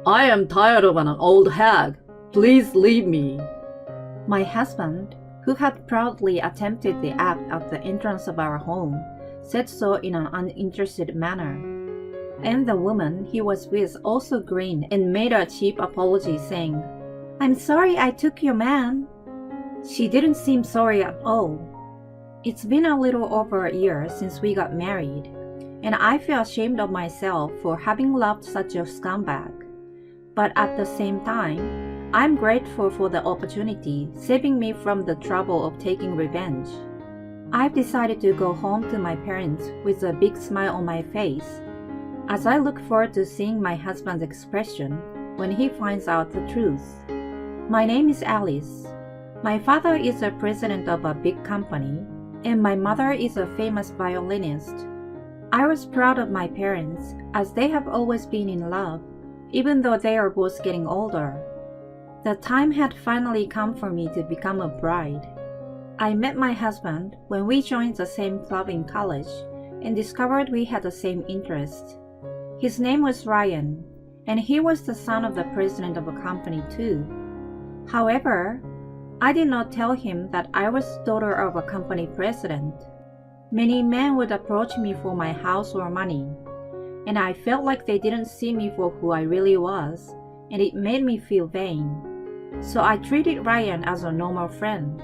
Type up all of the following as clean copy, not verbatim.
I am tired of an old hag. Please leave me. My husband, who had proudly attempted the act at the entrance of our home, said so in an uninterested manner. And the woman he was with also grinned and made a cheap apology, saying, "I'm sorry I took your man." She didn't seem sorry at all. It's been a little over a year since we got married, and I feel ashamed of myself for having loved such a scumbag. But at the same time, I'm grateful for the opportunity saving me from the trouble of taking revenge. I've decided to go home to my parents with a big smile on my face, as I look forward to seeing my husband's expression when he finds out the truth. My name is Alice. My father is the president of a big company, and my mother is a famous violinist. I was proud of my parents, as they have always been in love, even though they are both getting older. The time had finally come for me to become a bride. I met my husband when we joined the same club in college and discovered we had the same interests. His name was Ryan, and he was the son of the president of a company too. However, I did not tell him that I was daughter of a company president. Many men would approach me for my house or money, and I felt like they didn't see me for who I really was, and it made me feel vain. So I treated Ryan as a normal friend.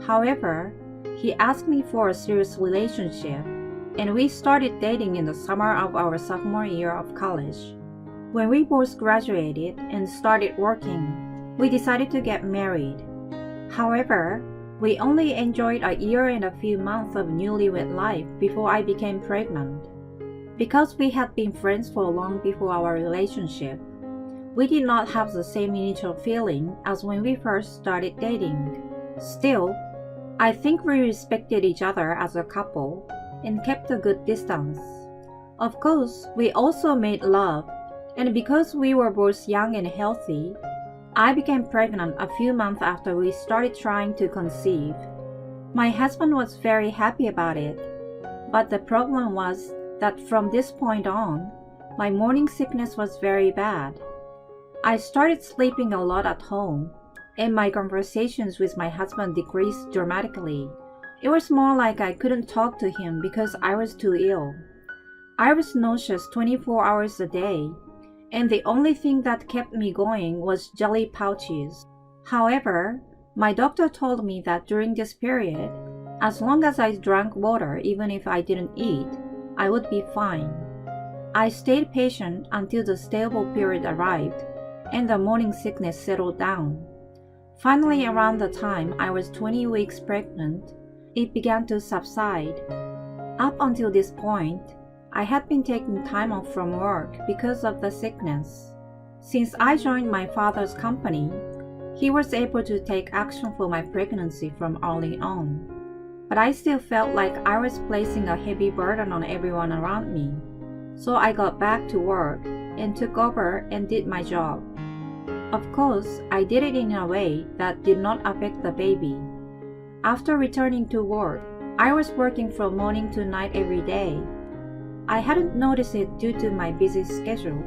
However, he asked me for a serious relationship, and we started dating in the summer of our sophomore year of college. When we both graduated and started working, we decided to get married. However, we only enjoyed a year and a few months of newlywed life before I became pregnant. Because we had been friends for long before our relationship, we did not have the same initial feeling as when we first started dating. Still, I think we respected each other as a couple and kept a good distance. Of course, we also made love, and because we were both young and healthy, I became pregnant a few months after we started trying to conceive. My husband was very happy about it, but the problem was that from this point on, my morning sickness was very bad. I started sleeping a lot at home, and my conversations with my husband decreased dramatically. It was more like I couldn't talk to him because I was too ill. I was nauseous 24 hours a day, and the only thing that kept me going was jelly pouches. However, my doctor told me that during this period, as long as I drank water even if I didn't eat, I would be fine. I stayed patient until the stable period arrived and the morning sickness settled down. Finally, around the time I was 20 weeks pregnant, it began to subside. Up until this point, I had been taking time off from work because of the sickness. Since I joined my father's company, he was able to take action for my pregnancy from early on. But I still felt like I was placing a heavy burden on everyone around me. So I got back to work and took over and did my job. Of course, I did it in a way that did not affect the baby. After returning to work, I was working from morning to night every day. I hadn't noticed it due to my busy schedule,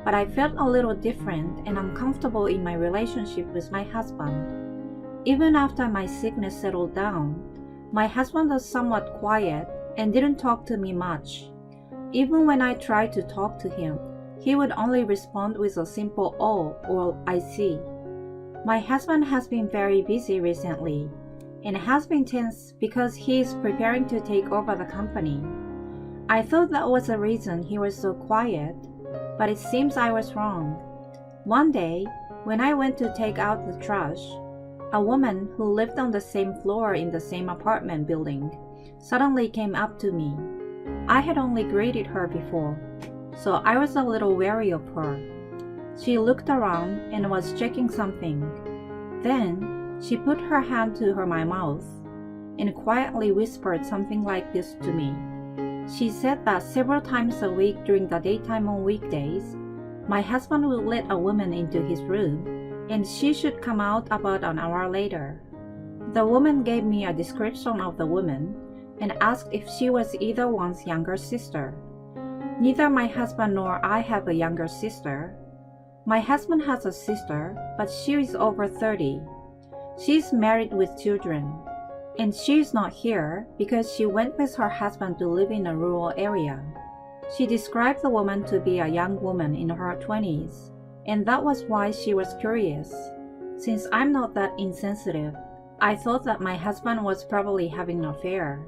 but I felt a little different and uncomfortable in my relationship with my husband. Even after my sickness settled down, my husband was somewhat quiet and didn't talk to me much. Even when I tried to talk to him, he would only respond with a simple "oh" or "I see." My husband has been very busy recently and has been tense because he is preparing to take over the company. I thought that was the reason he was so quiet, but it seems I was wrong. One day, when I went to take out the trash, a woman who lived on the same floor in the same apartment building suddenly came up to me. I had only greeted her before, so I was a little wary of her. She looked around and was checking something. Then, she put her hand to my mouth and quietly whispered something like this to me. She said that several times a week during the daytime on weekdays, my husband would let a woman into his room and she should come out about an hour later. The woman gave me a description of the woman and asked if she was either one's younger sister. Neither my husband nor I have a younger sister. My husband has a sister, but she is over 30. She's married with children, and she is not here because she went with her husband to live in a rural area. She described the woman to be a young woman in her 20s, and that was why she was curious. Since I'm not that insensitive, I thought that my husband was probably having an affair.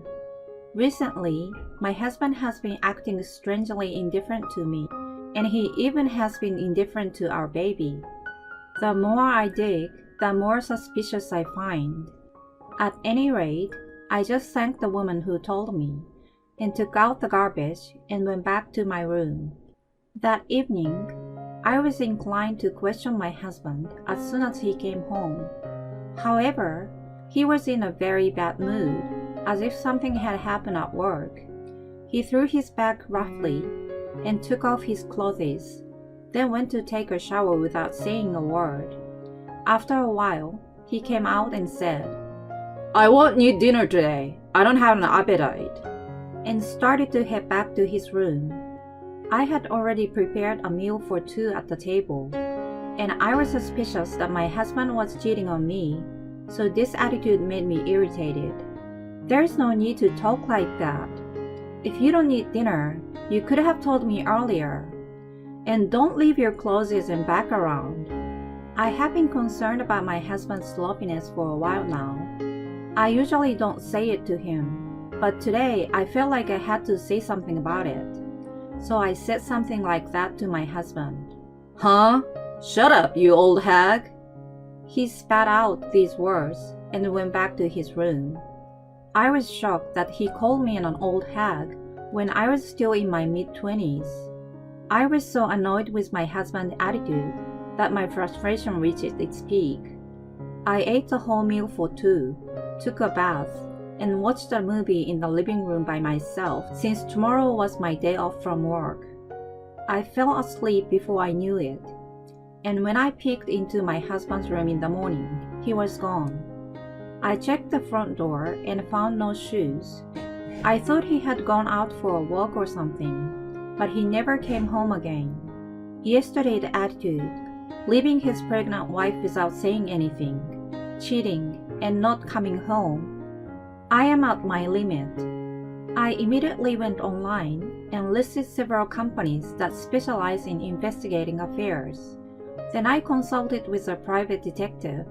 Recently, my husband has been acting strangely indifferent to me, and he even has been indifferent to our baby. The more I dig, the more suspicious I find. At any rate, I just thanked the woman who told me, and took out the garbage and went back to my room. That evening, I was inclined to question my husband as soon as he came home. However, he was in a very bad mood, as if something had happened at work. He threw his bag roughly and took off his clothes, then went to take a shower without saying a word. After a while, he came out and said, I won't need dinner today. I don't have an appetite. And started to head back to his room. I had already prepared a meal for two at the table, and I was suspicious that my husband was cheating on me, so this attitude made me irritated. There's no need to talk like that. If you don't need dinner, you could have told me earlier. And don't leave your clothes and bag around. I have been concerned about my husband's sloppiness for a while now. I usually don't say it to him, but today I felt like I had to say something about it. So I said something like that to my husband. Huh? Shut up, you old hag. He spat out these words and went back to his room. I was shocked that he called me an old hag when I was still in my mid-20s. I was so annoyed with my husband's attitude that my frustration reached its peak. I ate the whole meal for two, took a bath, and watched a movie in the living room by myself since tomorrow was my day off from work. I fell asleep before I knew it, and when I peeked into my husband's room in the morning, he was gone. I checked the front door and found no shoes. I thought he had gone out for a walk or something, but he never came home again. Yesterday's attitude, leaving his pregnant wife without saying anything, cheating, and not coming home. I am at my limit. I immediately went online and listed several companies that specialize in investigating affairs. Then I consulted with a private detective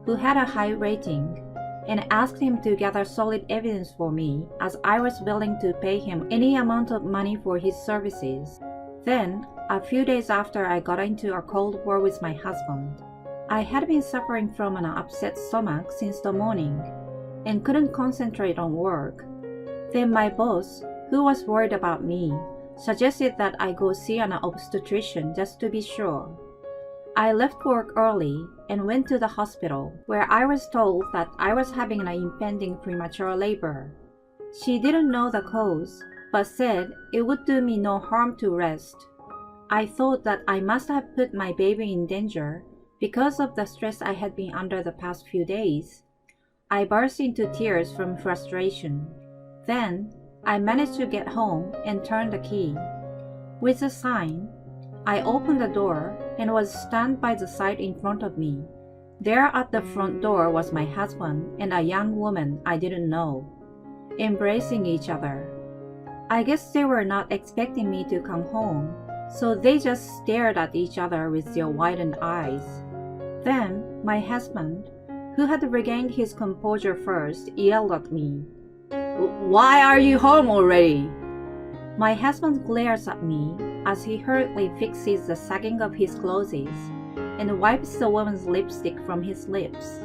who had a high rating and asked him to gather solid evidence for me, as I was willing to pay him any amount of money for his services. Then, a few days after I got into a cold war with my husband, I had been suffering from an upset stomach since the morning and couldn't concentrate on work. Then my boss, who was worried about me, suggested that I go see an obstetrician just to be sure. I left work early and went to the hospital, where I was told that I was having an impending premature labor. She didn't know the cause, but said it would do me no harm to rest. I thought that I must have put my baby in danger because of the stress I had been under the past few days. I burst into tears from frustration. Then, I managed to get home and turn the key. With a sign, I opened the door and was stunned by the sight in front of me. There at the front door was my husband and a young woman I didn't know, embracing each other. I guess they were not expecting me to come home, so they just stared at each other with their widened eyes. Then, my husband, who had regained his composure first, yelled at me. Why are you home already? My husband glares at me as he hurriedly fixes the sagging of his clothes and wipes the woman's lipstick from his lips.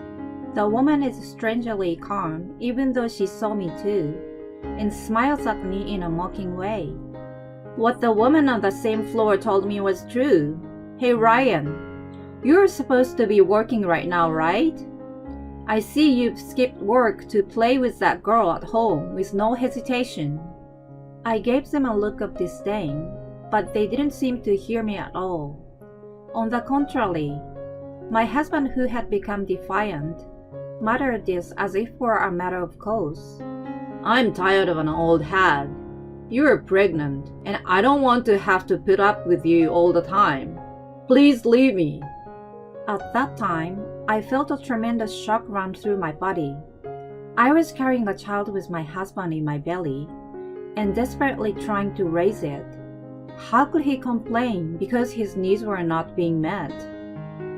The woman is strangely calm even though she saw me too, and smiles at me in a mocking way. What the woman on the same floor told me was true. Hey Ryan, you're supposed to be working right now, right? I see you've skipped work to play with that girl at home with no hesitation. I gave them a look of disdain, but they didn't seem to hear me at all. On the contrary, my husband, who had become defiant, muttered this as if for a matter of course. I'm tired of an old hag. You're pregnant, and I don't want to have to put up with you all the time. Please leave me. At that time, I felt a tremendous shock run through my body. I was carrying a child with my husband in my belly and desperately trying to raise it. How could he complain because his needs were not being met?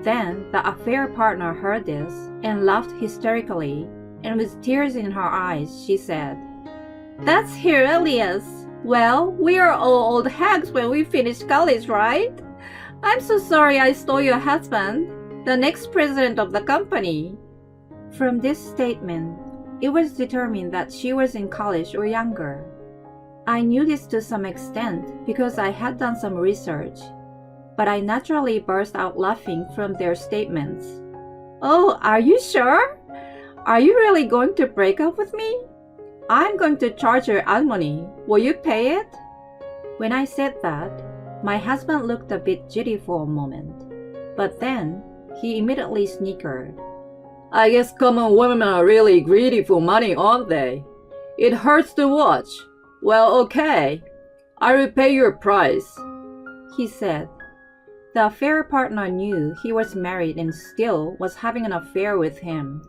Then the affair partner heard this and laughed hysterically, and with tears in her eyes, she said, "That's hilarious. Well, we are all old hags when we finish college, right? I'm so sorry I stole your husband, the next president of the company." From this statement, it was determined that she was in college or younger. I knew this to some extent because I had done some research, but I naturally burst out laughing from their statements. "Oh, are you sure? Are you really going to break up with me? I'm going to charge your alimony. Will you pay it?" When I said that, my husband looked a bit giddy for a moment, but then he immediately snickered. I guess common women are really greedy for money, aren't they? It hurts to watch. Well, okay. I will pay your price, he said. The affair partner knew he was married and still was having an affair with him,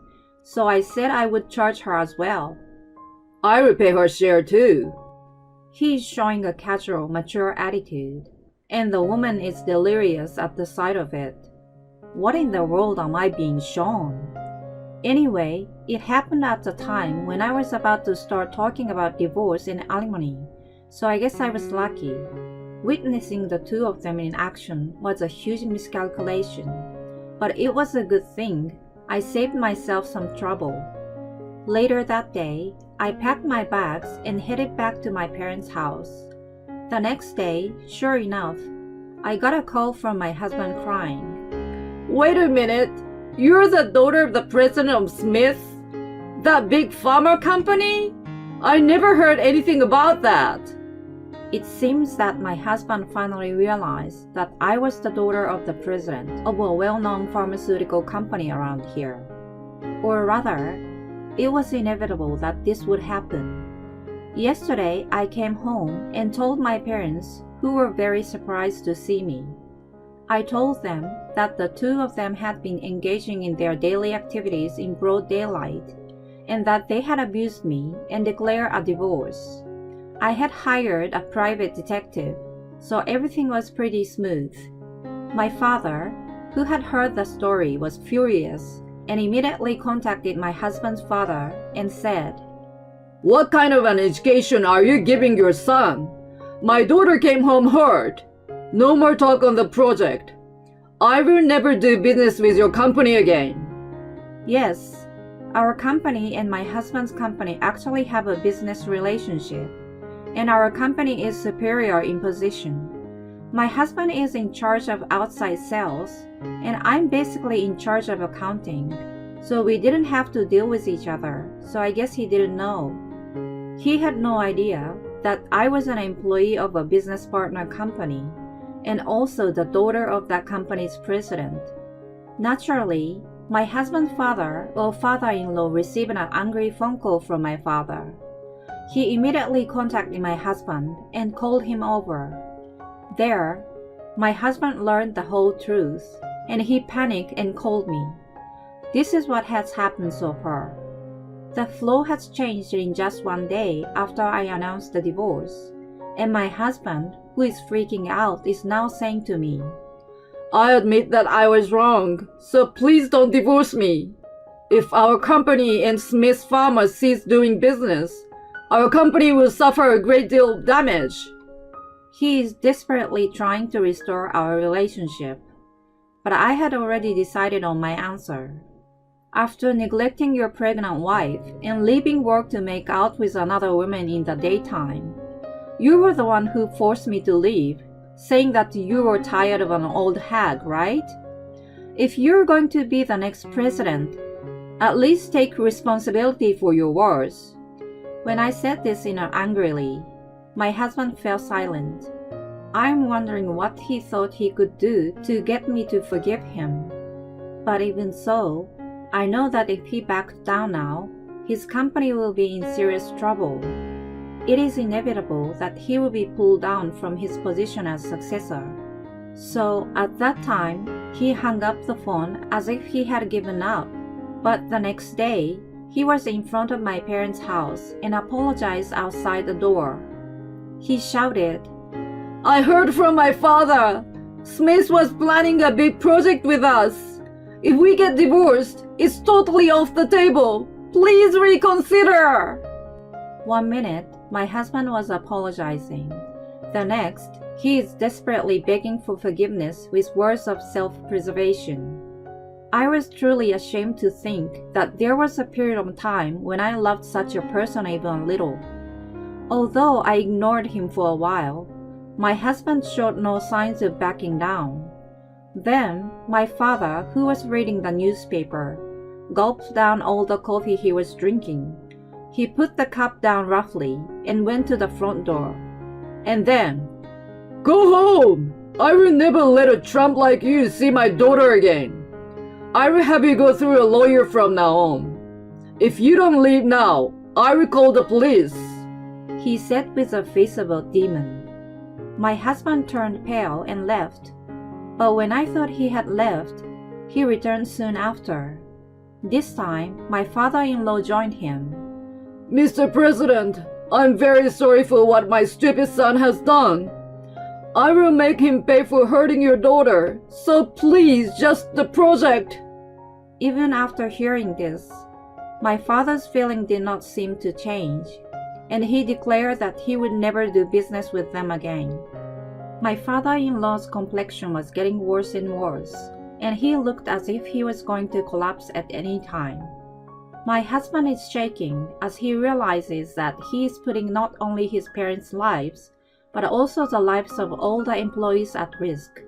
so I said I would charge her as well. I will pay her share too. He is showing a casual, mature attitude, and the woman is delirious at the sight of it. What in the world am I being shown? Anyway, it happened at the time when I was about to start talking about divorce and alimony, so I guess I was lucky. Witnessing the two of them in action was a huge miscalculation, but it was a good thing. I saved myself some trouble. Later that day, I packed my bags and headed back to my parents' house. The next day, sure enough, I got a call from my husband crying. Wait a minute, you're the daughter of the president of Smith? That big pharma company? I never heard anything about that. It seems that my husband finally realized that I was the daughter of the president of a well-known pharmaceutical company around here. Or rather, it was inevitable that this would happen. Yesterday, I came home and told my parents, who were very surprised to see me. I told them that the two of them had been engaging in their daily activities in broad daylight, and that they had abused me and declared a divorce. I had hired a private detective, so everything was pretty smooth. My father, who had heard the story, was furious and immediately contacted my husband's father and said, What kind of an education are you giving your son? My daughter came home hurt. No more talk on the project. I will never do business with your company again. Yes, our company and my husband's company actually have a business relationship, and our company is superior in position. My husband is in charge of outside sales, and I'm basically in charge of accounting, so we didn't have to deal with each other, so I guess he didn't know. He had no idea that I was an employee of a business partner company, and also the daughter of that company's president. Naturally, my husband's father or father-in-law received an angry phone call from my father. He immediately contacted my husband and called him over. There, my husband learned the whole truth, and he panicked and called me. This is what has happened so far. The flow has changed in just one day after I announced the divorce, and my husband, who is freaking out, is now saying to me, I admit that I was wrong, so please don't divorce me. If our company and Smith Pharma cease doing business, our company will suffer a great deal of damage. He is desperately trying to restore our relationship, but I had already decided on my answer. After neglecting your pregnant wife and leaving work to make out with another woman in the daytime, you were the one who forced me to leave, saying that you were tired of an old hag, right? If you're going to be the next president, at least take responsibility for your words. When I said this angrily, my husband fell silent. I'm wondering what he thought he could do to get me to forgive him. But even so, I know that if he backed down now, his company will be in serious trouble. It is inevitable that he will be pulled down from his position as successor. So at that time, he hung up the phone as if he had given up. But the next day, he was in front of my parents' house and apologized outside the door. He shouted, I heard from my father. Smith was planning a big project with us. If we get divorced, it's totally off the table. Please reconsider. 1 minute, my husband was apologizing. The next, he is desperately begging for forgiveness with words of self-preservation. I was truly ashamed to think that there was a period of time when I loved such a person even a little. Although I ignored him for a while, my husband showed no signs of backing down. Then, my father, who was reading the newspaper, gulped down all the coffee he was drinking. He put the cup down roughly and went to the front door. And then, Go home! I will never let a tramp like you see my daughter again. I will have you go through a lawyer from now on. If you don't leave now, I will call the police. He said with the face of a demon. My husband turned pale and left. But when I thought he had left, he returned soon after. This time, my father-in-law joined him. Mr. President, I'm very sorry for what my stupid son has done. I will make him pay for hurting your daughter, so please just the project. Even after hearing this, my father's feeling did not seem to change, and he declared that he would never do business with them again. My father-in-law's complexion was getting worse and worse, and he looked as if he was going to collapse at any time. My husband is shaking as he realizes that he is putting not only his parents' lives, but also the lives of all the employees at risk.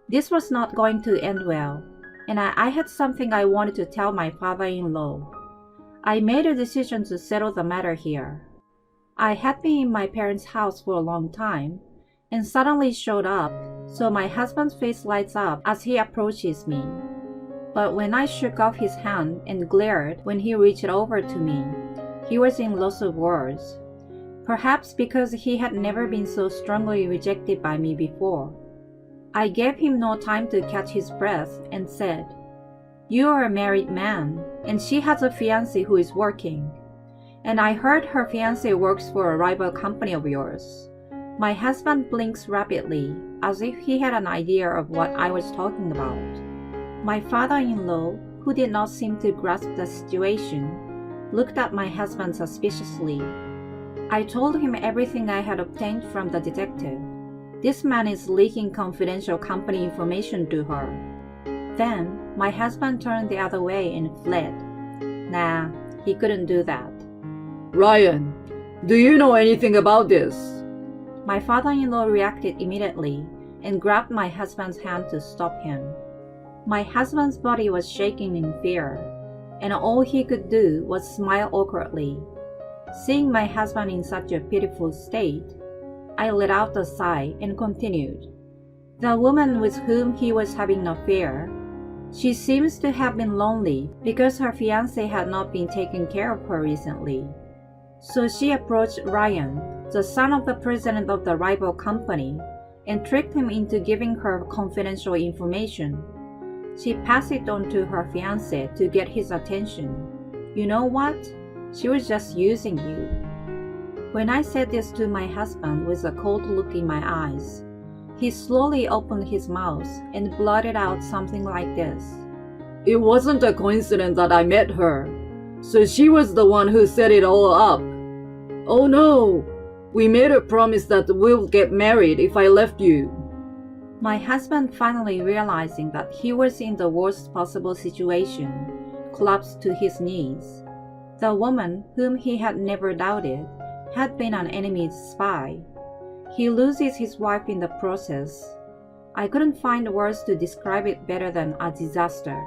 This was not going to end well, and I had something I wanted to tell my father-in-law. I made a decision to settle the matter here. I had been in my parents' house for a long time, and suddenly showed up, so my husband's face lights up as he approaches me. But when I shook off his hand and glared when he reached over to me, he was in loss of words. Perhaps because he had never been so strongly rejected by me before. I gave him no time to catch his breath and said, You are a married man, and she has a fiancé who is working. And I heard her fiancé works for a rival company of yours. My husband blinks rapidly, as if he had an idea of what I was talking about. My father-in-law, who did not seem to grasp the situation, looked at my husband suspiciously. I told him everything I had obtained from the detective. This man is leaking confidential company information to her. Then, my husband turned the other way and fled. Nah, he couldn't do that. Ryan, do you know anything about this? My father-in-law reacted immediately and grabbed my husband's hand to stop him. My husband's body was shaking in fear, and all he could do was smile awkwardly. Seeing my husband in such a pitiful state, I let out a sigh and continued. The woman with whom he was having an affair, she seems to have been lonely because her fiancé had not been taking care of her recently. So she approached Ryan, the son of the president of the rival company, and tricked him into giving her confidential information. She passed it on to her fiancé to get his attention. You know what? She was just using you. When I said this to my husband with a cold look in my eyes, he slowly opened his mouth and blurted out something like this. It wasn't a coincidence that I met her, so she was the one who set it all up. Oh no, we made a promise that we'll get married if I left you. My husband, finally realizing that he was in the worst possible situation, collapsed to his knees. The woman, whom he had never doubted, had been an enemy's spy. He loses his wife in the process. I couldn't find words to describe it better than a disaster.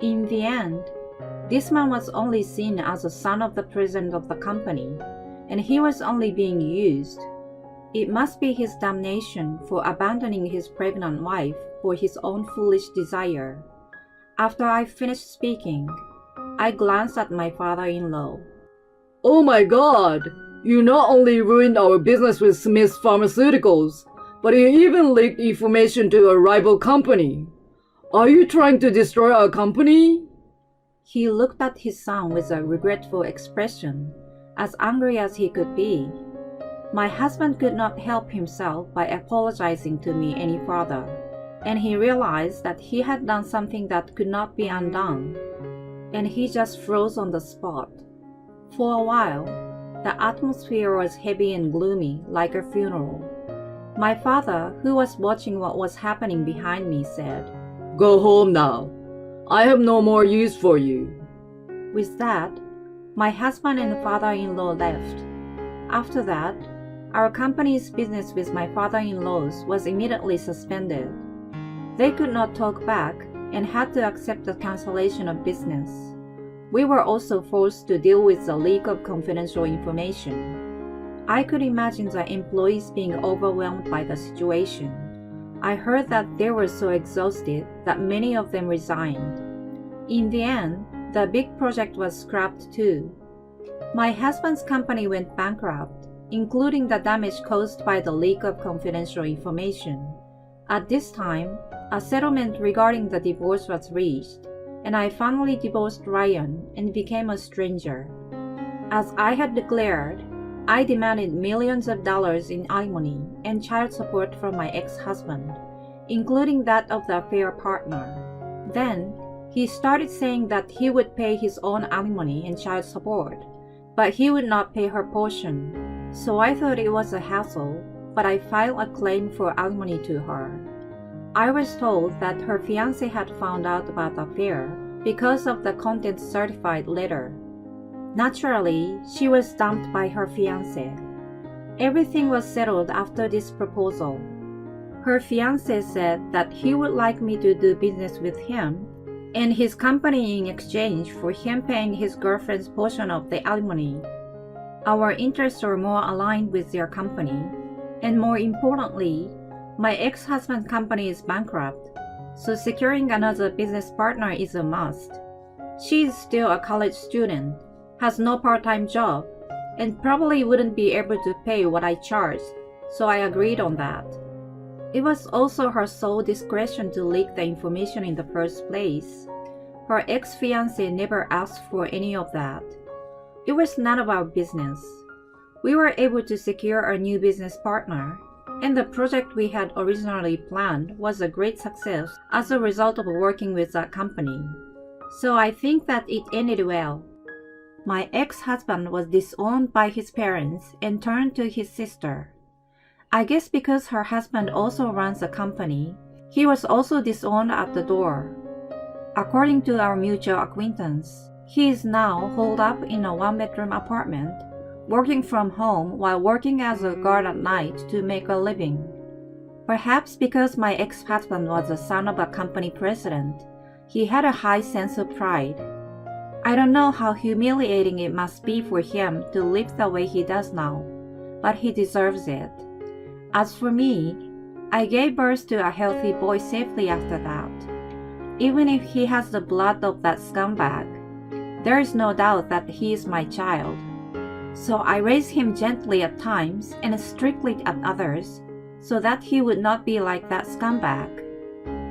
In the end, this man was only seen as a son of the president of the company, and he was only being used. It must be his damnation for abandoning his pregnant wife for his own foolish desire. After I finished speaking, I glanced at my father-in-law. Oh my God! You not only ruined our business with Smith's Pharmaceuticals, But you even leaked information to a rival company. Are you trying to destroy our company? He looked at his son with a regretful expression, as angry as he could be. My husband could not help himself by apologizing to me any further, and he realized that he had done something that could not be undone, and he just froze on the spot. For a while, the atmosphere was heavy and gloomy, like a funeral. My father, who was watching what was happening behind me, said, "Go home now. I have no more use for you." With that, my husband and father-in-law left. After that, our company's business with my father-in-laws was immediately suspended. They could not talk back and had to accept the cancellation of business. We were also forced to deal with the leak of confidential information. I could imagine the employees being overwhelmed by the situation. I heard that they were so exhausted that many of them resigned. In the end, the big project was scrapped too. My husband's company went bankrupt, including the damage caused by the leak of confidential information. At this time, a settlement regarding the divorce was reached, and I finally divorced Ryan and became a stranger. As I had declared, I demanded millions of dollars in alimony and child support from my ex-husband, including that of the affair partner. Then, he started saying that he would pay his own alimony and child support, but he would not pay her portion. So I thought it was a hassle, but I filed a claim for alimony to her. I was told that her fiancé had found out about the affair because of the contents certified letter. Naturally, she was dumped by her fiancé. Everything was settled after this proposal. Her fiancé said that he would like me to do business with him and his company in exchange for him paying his girlfriend's portion of the alimony. Our interests are more aligned with their company, and more importantly, my ex-husband's company is bankrupt, so securing another business partner is a must. She is still a college student, has no part-time job, and probably wouldn't be able to pay what I charged, so I agreed on that. It was also her sole discretion to leak the information in the first place. Her ex-fiancé never asked for any of that. It was none of our business. We were able to secure a new business partner, and the project we had originally planned was a great success as a result of working with that company. So I think that it ended well. My ex-husband was disowned by his parents and turned to his sister. I guess because her husband also runs a company, he was also disowned at the door. According to our mutual acquaintance, he is now holed up in a one-bedroom apartment, working from home while working as a guard at night to make a living. Perhaps because my ex-husband was the son of a company president, he had a high sense of pride. I don't know how humiliating it must be for him to live the way he does now, but he deserves it. As for me, I gave birth to a healthy boy safely after that. Even if he has the blood of that scumbag, there is no doubt that he is my child. So I raised him gently at times and strictly at others, so that he would not be like that scumbag.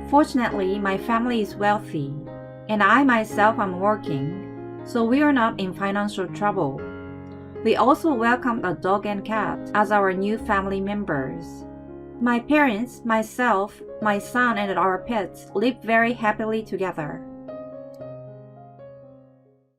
Fortunately, my family is wealthy, and I myself am working, so we are not in financial trouble. We also welcomed a dog and cat as our new family members. My parents, myself, my son, and our pets live very happily together.